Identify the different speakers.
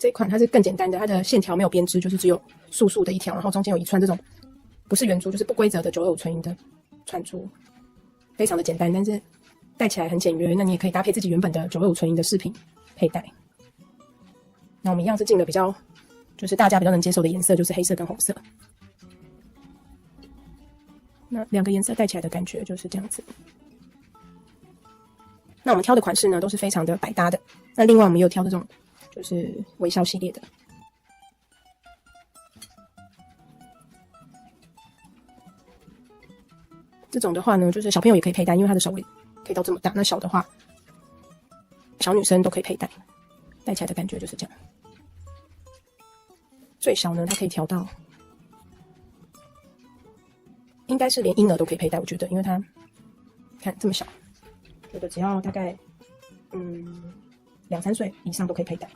Speaker 1: 这一款它是更简单的，它的线条没有编织，就是只有素素的一条，然后中间有一串这种不是圆珠，就是不规则的925纯银的串珠，非常的简单，但是戴起来很简约。那你也可以搭配自己原本的925纯银的饰品佩戴。那我们一样是进了比较就是大家比较能接受的颜色，就是黑色跟红色。那两个颜色戴起来的感觉就是这样子。那我们挑的款式呢，都是非常的百搭的。那另外我们也有挑这种就是微笑系列的。这种的话呢，就是小朋友也可以佩戴，因为它的手围可以到这么大。那小的话，小女生都可以佩戴，戴起来的感觉就是这样。最小呢，它可以调到，应该是连婴儿都可以佩戴，我觉得，因为它看这么小，觉得只要大概2、3岁以上都可以佩戴。